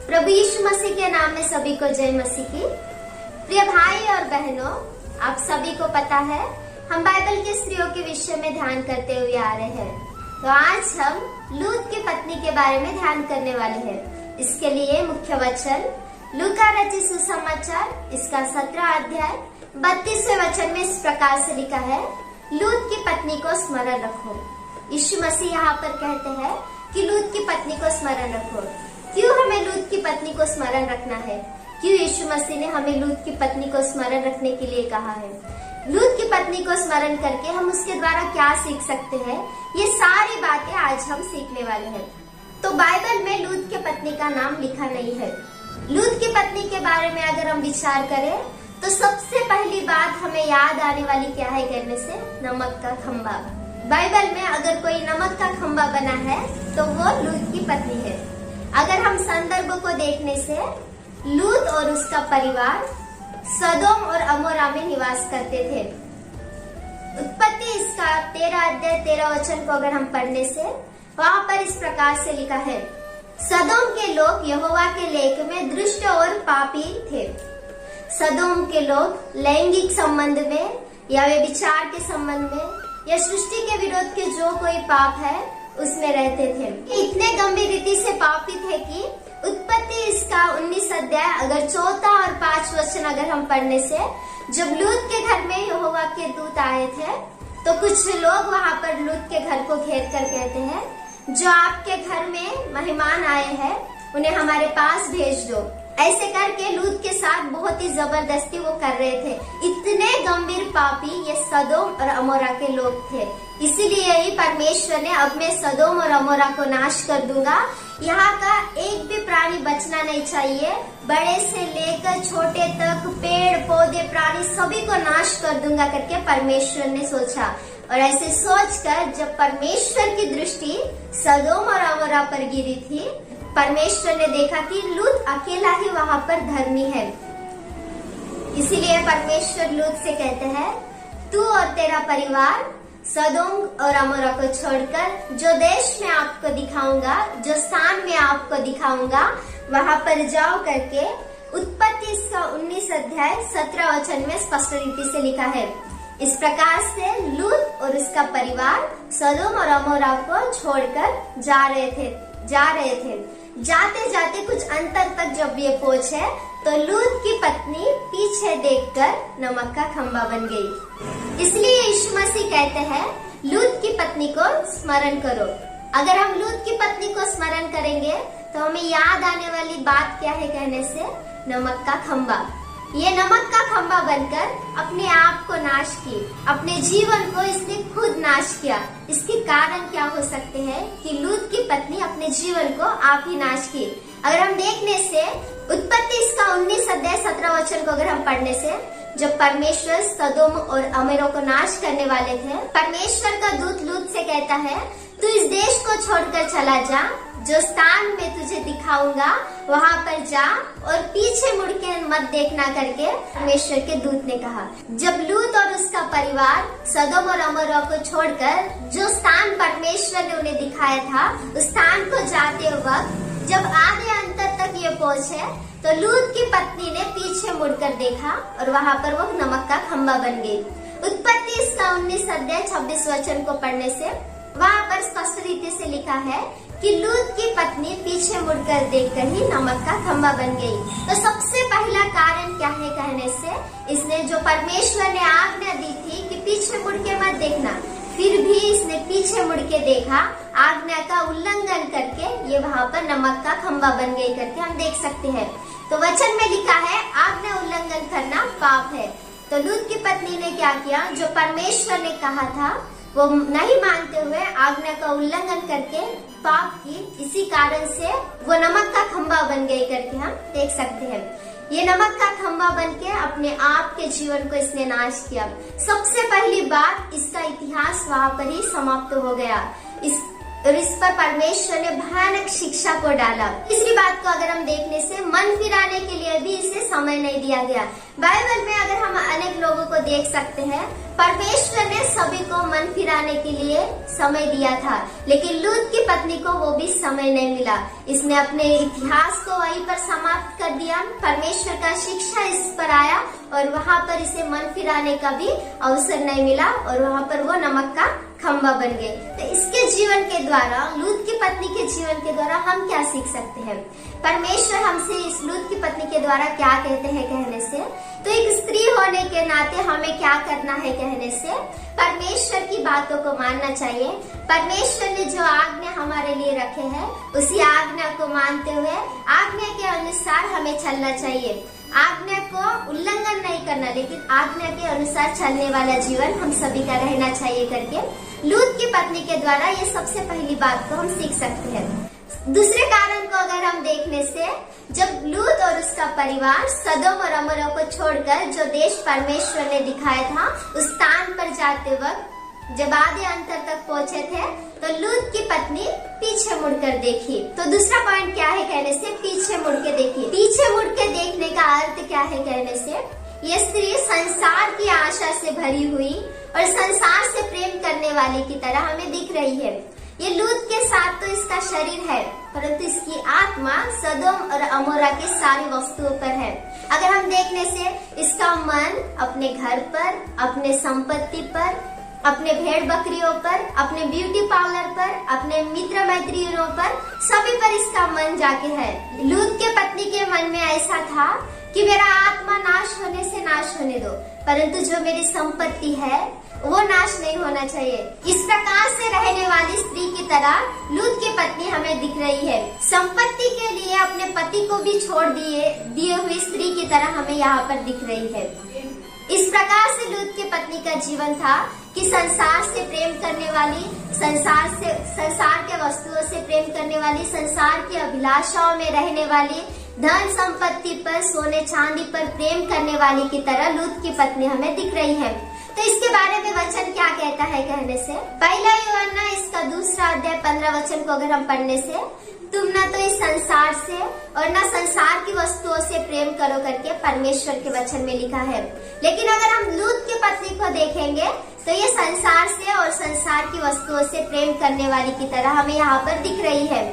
प्रभु यीशु मसीह के नाम में सभी को जय मसीह की। प्रिय भाई और बहनों, आप सभी को पता है हम बाइबल के स्त्रियों के विषय में ध्यान करते हुए आ रहे हैं। तो आज हम लूत की पत्नी के बारे में ध्यान करने वाले हैं। इसके लिए मुख्य वचन लूका रचित सुसमाचार इसका 17 अध्याय 32वें वचन में इस प्रकार से लिखा है, लूत की पत्नी को स्मरण रखो। यीशु मसीह यहाँ पर कहते हैं कि लूत की पत्नी को स्मरण रखो। क्यों हमें लूत की पत्नी को स्मरण रखना है? क्यों यीशु मसीह ने हमें लूत की पत्नी को स्मरण रखने के लिए कहा है? लूत की पत्नी को स्मरण करके हम उसके द्वारा क्या सीख सकते हैं, ये सारी बातें आज हम सीखने वाले हैं। तो बाइबल में लूत की पत्नी का नाम लिखा नहीं है। लूत की पत्नी के बारे में अगर हम विचार करें तो सबसे पहली बात हमें याद आने वाली क्या है कहने से, नमक का खंबा। बाइबल में अगर कोई नमक का खंबा बना है तो वो लूत की पत्नी है। अगर हम संदर्भ को देखने से लूत और उसका परिवार सदोम और अमोरा में निवास करते थे। उत्पत्ति इसका 13 अध्याय 13 वचन को अगर हम पढ़ने से वहाँ पर इस प्रकार से लिखा है, सदोम के लोग यहोवा के लेख में दुष्ट और पापी थे। सदोम के लोग लैंगिक संबंध में या व्यभिचार के संबंध में या सृष्टि के विरोध के जो कोई पाप है उसमें रहते थे। इतने गंभीर रीति से पापी थे कि उत्पत्ति इसका 19 अध्याय अगर 4 और 5 वचन अगर हम पढ़ने से, जब लूत के घर में यहोवा के दूत आए थे तो कुछ लोग वहाँ पर लूत के घर को घेर कर कहते हैं, जो आपके घर में मेहमान आए हैं उन्हें हमारे पास भेज दो। ऐसे करके लूत के साथ बहुत ही जबरदस्ती वो कर रहे थे। इतने गंभीर पापी ये सदोम और अमोरा के लोग थे। इसीलिए ही परमेश्वर ने, अब मैं सदोम और अमोरा को नाश कर दूंगा, यहाँ का एक भी प्राणी बचना नहीं चाहिए, बड़े से लेकर छोटे तक पेड़ पौधे प्राणी सभी को नाश कर दूंगा करके परमेश्वर ने सोचा। और ऐसे सोचकर जब परमेश्वर की दृष्टि सदोम और अमोरा पर गिरी थी, परमेश्वर ने देखा कि लूत अकेला ही वहाँ पर धर्मी है। इसीलिए परमेश्वर लूत से कहते हैं, तू और तेरा परिवार सदोम और अमोरा को छोड़कर जो देश में आपको दिखाऊंगा, जो स्थान में आपको दिखाऊंगा, वहाँ पर जाओ करके उत्पत्ति इसका 19 अध्याय 17 वचन में स्पष्ट रीति से लिखा है। इस प्रकार से लूत और उसका परिवार सदोम और अमोरा को छोड़कर जा रहे थे। जाते जाते कुछ अंतर तक जब ये पहुंचे तो लूत की पत्नी पीछे देखकर नमक का खंबा बन गई। इसलिए यीशु मसीह कहते हैं, लूत की पत्नी को स्मरण करो। अगर हम लूत की पत्नी को स्मरण करेंगे तो हमें याद आने वाली बात क्या है कहने से, नमक का खंबा। ये नमक का खंबा बनकर अपने आप को नाश की, अपने जीवन को इसने खुद नाश किया। इसके कारण क्या हो सकते हैं कि लूत की पत्नी अपने जीवन को आप ही नाश की। अगर हम देखने से उत्पत्ति इसका 19 अध्याय 17 वचन को अगर हम पढ़ने से, जब परमेश्वर सदोम और अमोरा को नाश करने वाले थे, परमेश्वर का दूत लूत से कहता है, तू इस देश को छोड़कर चला जा, जो स्थान में तुझे दिखाऊंगा वहाँ पर जा और पीछे मुड़ के मत देखना करके परमेश्वर के दूत ने कहा। जब लूत और उसका परिवार सदोम और अमोरा को छोड़कर जो स्थान परमेश्वर ने उन्हें दिखाया था उस स्थान को जाते वक्त जब आधे अंतर तक ये पहुँचे तो लूत की पत्नी ने पीछे मुड़कर देखा और वहाँ पर वो नमक का खंबा बन गई। उत्पत्ति इसका 19 अध्याय 26 वचन को पढ़ने से वहाँ पर स्पष्ट रीति से लिखा है कि लूत की पत्नी पीछे मुड़कर देखकर ही नमक का खंबा बन गई। तो सबसे पहला कारण क्या है कहने से, इसने जो परमेश्वर ने आज्ञा दी थी कि पीछे मुड़ के मत देखना, फिर भी इसने पीछे मुड़ के देखा, आज्ञा का उल्लंघन करके ये वहाँ पर नमक का खंबा बन गई करके हम देख सकते हैं। तो वचन में लिखा है आज्ञा उल्लंघन करना पाप है। तो लूत की पत्नी ने क्या किया, जो परमेश्वर ने कहा था वो नहीं मानते हुए आज्ञा का उल्लंघन करके पाप की, इसी कारण से वो नमक का खंबा बन गई करके हम देख सकते हैं। ये नमक का खंबा बनके अपने आप के जीवन को इसने नाश किया। सबसे पहली बात, इसका इतिहास वहाँ पर ही समाप्त हो गया। इस पर परमेश्वर ने भयानक शिक्षा को डाला। तीसरी बात को अगर हम देखने से, मन फिराने के लिए भी इसे समय नहीं दिया गया। बाइबल में अगर हम अनेक लोगों को देख सकते हैं, परमेश्वर ने सभी को मन फिरा खिलाने के लिए समय दिया था, लेकिन लूत की पत्नी को वो भी समय नहीं मिला। इसने अपने इतिहास को वहीं पर समाप्त कर दिया। परमेश्वर का शिक्षा इस पर आया और वहाँ पर इसे मन फिराने का भी अवसर नहीं मिला और वहाँ पर वो नमक का खंबा बन गए। तो इसके जीवन के द्वारा, लूत की पत्नी के जीवन के द्वारा हम क्या सीख सकते हैं? परमेश्वर हमसे इस लूत की पत्नी के द्वारा क्या कहते हैं कहने से, तो एक स्त्री होने के नाते हमें क्या करना है कहने से, परमेश्वर की बातों को मानना चाहिए। परमेश्वर ने जो आज्ञा हमारे लिए रखे हैं उसी आज्ञा को मानते हुए आज्ञा के अनुसार हमें चलना चाहिए। आज्ञा को उल्लंघन नहीं करना, लेकिन आज्ञा के अनुसार चलने वाला जीवन हम सभी का रहना चाहिए करके लूत की पत्नी के द्वारा ये सबसे पहली बात को हम सीख सकते हैं। दूसरे कारण को अगर हम देखने से, जब लूत और उसका परिवार सदोम और अमोरा को छोड़कर जो देश परमेश्वर ने दिखाया था उस स्थान पर जाते वक्त जब आधे अंतर तक पहुँचे थे तो लूत की पत्नी पीछे मुड़कर देखी। तो दूसरा पॉइंट क्या है कहने से, पीछे मुड़ के देखी। पीछे मुड़ के देखने का अर्थ क्या है कहने से, ये स्त्री संसार की आशा से भरी हुई और संसार से प्रेम करने वाली की तरह हमें दिख रही है। ये लूत के साथ तो इसका शरीर है, परंतु इसकी आत्मा सदोम और अमोरा की सारी वस्तुओं पर है। अगर हम देखने से इसका मन अपने घर पर, अपने संपत्ति पर, अपने भेड़ बकरियों पर, अपने ब्यूटी पार्लर पर, अपने मित्र मैत्रियों पर, सभी पर इसका मन जाके है। लूत के पत्नी के मन में ऐसा था कि मेरा आत्मा नाश होने से नाश होने दो, परंतु जो मेरी संपत्ति है वो नाश नहीं होना चाहिए। इस प्रकार से रहने वाली स्त्री की तरह लूत की पत्नी हमें दिख रही है। संपत्ति के लिए अपने पति को भी छोड़ दिए हुई स्त्री की तरह हमें यहाँ पर दिख रही है। इस प्रकार से लूत की पत्नी का जीवन था कि संसार से प्रेम करने वाली, संसार के वस्तुओं से प्रेम करने वाली, संसार की अभिलाषाओं में रहने वाली, धन संपत्ति पर, सोने चांदी पर प्रेम करने वाली की तरह लूत की पत्नी हमें दिख रही है। तो इसके बारे में वचन क्या कहता है कहने से, पहला यूहन्ना इसका 2 अध्याय 15 वचन को अगर हम पढ़ने से, तुम न तो इस संसार से और न संसार की वस्तुओं से प्रेम करो करके परमेश्वर के वचन में लिखा है। लेकिन अगर हम लूत की पत्नी को देखेंगे तो ये संसार से और संसार की वस्तुओं से प्रेम करने वाली की तरह हमें यहाँ पर दिख रही है।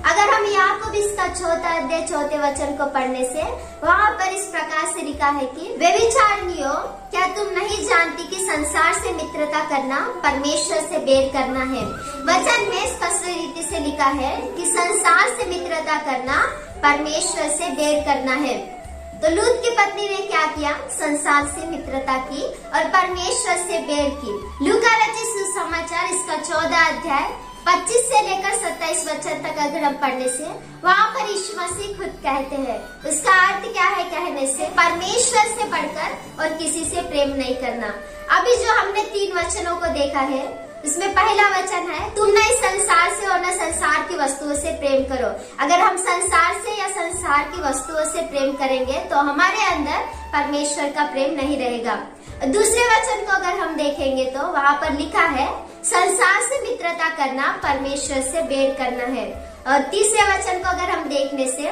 अगर हम याकूब इसका 4 अध्याय 4 वचन को पढ़ने से, वहाँ पर इस प्रकार से लिखा है कि व्यभिचारिणियों, क्या तुम नहीं जानती कि संसार से मित्रता करना परमेश्वर से बैर करना है। वचन में स्पष्ट रीति से लिखा है कि संसार से मित्रता करना परमेश्वर से बैर करना है। तो लूत की पत्नी ने क्या किया? संसार से मित्रता की और परमेश्वर से बैर की। लूका रचित सुसमाचार इसका 14 अध्याय 25 से लेकर 27 वचन तक अगर हम पढ़ने से, वहाँ पर यीशु मसीह खुद कहते हैं, उसका अर्थ क्या है कहने से, परमेश्वर से बढ़कर और किसी से प्रेम नहीं करना। अभी जो हमने 3 वचनों को देखा है, इसमें पहला वचन है, तुम न इस संसार से और न संसार की वस्तुओं से प्रेम करो। अगर हम संसार से या संसार की वस्तुओं से प्रेम करेंगे तो हमारे अंदर परमेश्वर का प्रेम नहीं रहेगा। दूसरे वचन को अगर हम देखेंगे तो वहाँ पर लिखा है, संसार से मित्रता करना परमेश्वर से बैर करना है। और तीसरे वचन को अगर हम देखने से,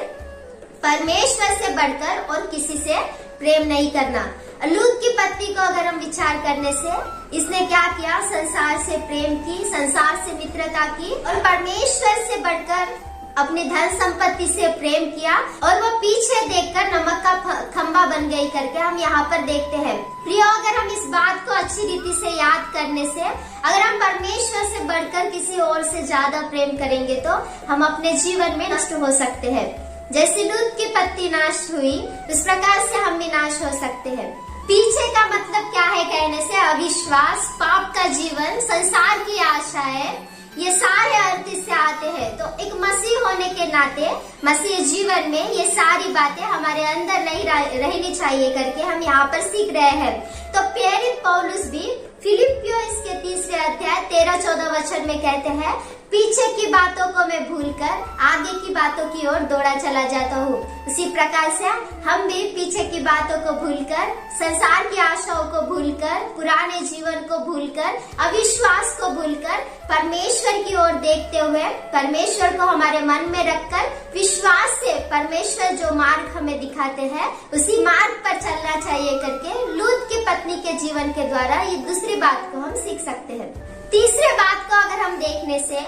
परमेश्वर से बढ़कर और किसी से प्रेम नहीं करना। लूत की पत्नी को अगर हम विचार करने से, इसने क्या किया? संसार से प्रेम की, संसार से मित्रता की और परमेश्वर से बढ़कर अपने धन संपत्ति से प्रेम किया और वो पीछे देखकर नमक का खंबा बन गई करके हम यहाँ पर देखते हैं। प्रियो, अगर हम इस बात को अच्छी रीति से याद करने से, अगर हम परमेश्वर से बढ़कर किसी और से ज्यादा प्रेम करेंगे तो हम अपने जीवन में नष्ट हो सकते हैं। जैसे लूत की पत्नी नाश हुई, उस प्रकार से हम भी नाश हो सकते हैं। पीछे का मतलब क्या है कहने से, अविश्वास, पाप का जीवन, संसार की आशाएं, ये सारे अर्थ इससे आते हैं। तो एक मसीह होने के नाते मसीह जीवन में ये सारी बातें हमारे अंदर नहीं रहनी चाहिए करके हम यहाँ पर सीख रहे हैं। तो प्रेरित पौलुस भी फिलिपियों इसके 3 अध्याय 13-14 वचन में कहते हैं, पीछे की बातों को मैं भूलकर आगे की बातों की ओर दौड़ा चला जाता हूँ। उसी प्रकार से हम भी पीछे की बातों को भूलकर, संसार की आशाओं को भूलकर, पुराने जीवन को भूलकर, अविश्वास को भूलकर, परमेश्वर की ओर देखते हुए, परमेश्वर को हमारे मन में रखकर विश्वास से परमेश्वर जो मार्ग हमें दिखाते हैं उसी मार्ग पर चलना चाहिए करके लूत की पत्नी के जीवन के द्वारा ये दूसरी बात को हम सीख सकते हैं। तीसरे बात को अगर हम देखने से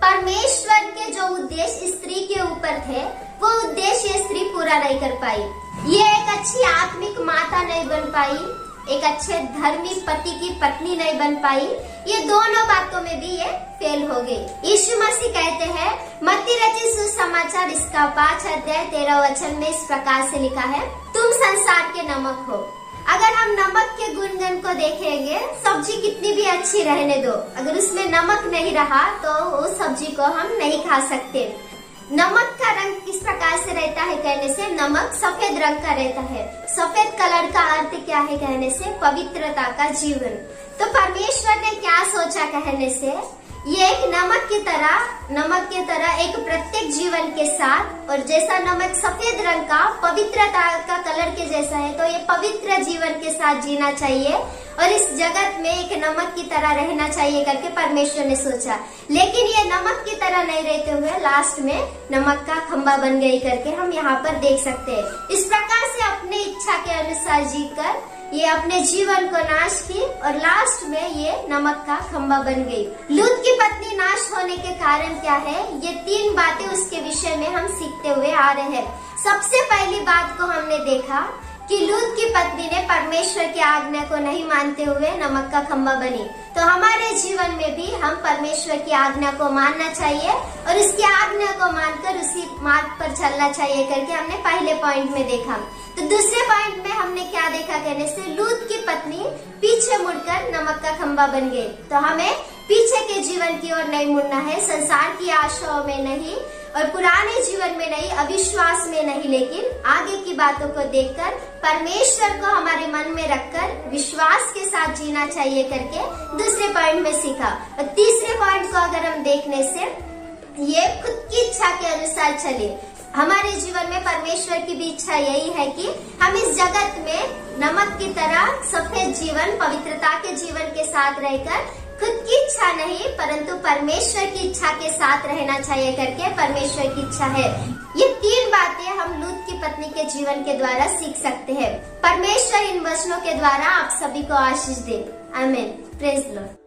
परमेश्वर के जो उद्देश्य स्त्री के ऊपर थे वो उद्देश्य ये स्त्री पूरा नहीं कर पाई। ये एक अच्छी आत्मिक माता नहीं बन पाई, एक अच्छे धर्मी पति की पत्नी नहीं बन पाई। ये दोनों बातों में भी ये फेल हो गई। यीशु मसीह कहते हैं, मत्ती रचित सुसमाचार इसका 5 अध्याय 13 वचन में इस प्रकार से लिखा है, तुम संसार के नमक हो। अगर हम नमक के गुणगण को देखेंगे, सब्जी कितनी भी अच्छी रहने दो, अगर उसमें नमक नहीं रहा तो उस सब्जी को हम नहीं खा सकते। नमक का रंग किस प्रकार से रहता है कहने से, नमक सफेद रंग का रहता है। सफेद कलर का अर्थ क्या है कहने से, पवित्रता का जीवन। तो परमेश्वर ने क्या सोचा कहने से, ये एक नमक की तरह एक प्रत्येक जीवन के साथ, और जैसा नमक सफेद रंग का पवित्रता का कलर के जैसा है, तो ये पवित्र जीवन के साथ जीना चाहिए और इस जगत में एक नमक की तरह रहना चाहिए करके परमेश्वर ने सोचा। लेकिन ये नमक की तरह नहीं रहते हुए लास्ट में नमक का खंबा बन गई करके हम यहाँ पर देख सकते हैं। इस प्रकार से अपने इच्छा के अनुसार जीकर ये अपने जीवन को नाश की और लास्ट में ये नमक का खंबा बन गई। लूत की पत्नी नाश होने के कारण क्या है, ये 3 बातें उसके विषय में हम सीखते हुए आ रहे हैं। सबसे पहली बात को हमने देखा कि लूत की पत्नी ने परमेश्वर की आज्ञा को नहीं मानते हुए नमक का खंबा बनी। तो हमारे जीवन में भी हम परमेश्वर की आज्ञा को मानना चाहिए और उसकी आज्ञा को मानकर उसी मार्ग पर चलना चाहिए करके हमने पहले पॉइंट में देखा। तो दूसरे पॉइंट में हमने क्या देखा कहने से, लूत की पत्नी पीछे मुड़कर नमक का खंबा बन गई। तो हमें पीछे के जीवन की ओर नहीं मुड़ना है, संसार की आशाओं में नहीं और पुराने जीवन में नहीं, अविश्वास में नहीं, लेकिन आगे की बातों को देखकर परमेश्वर को हमारे मन में रखकर विश्वास के साथ जीना चाहिए करके दूसरे पॉइंट में सीखा। और तीसरे पॉइंट को अगर हम देखने से, ये खुद की इच्छा के अनुसार चले। हमारे जीवन में परमेश्वर की भी इच्छा यही है कि हम इस जगत में नमक की तरह सफेद जीवन, पवित्रता के जीवन के साथ रहकर खुद की इच्छा नहीं परंतु परमेश्वर की इच्छा के साथ रहना चाहिए करके परमेश्वर की इच्छा है। ये 3 बातें हम लूत की पत्नी के जीवन के द्वारा सीख सकते हैं। परमेश्वर इन वचनों के द्वारा आप सभी को आशीष दे। आमीन। Praise the Lord.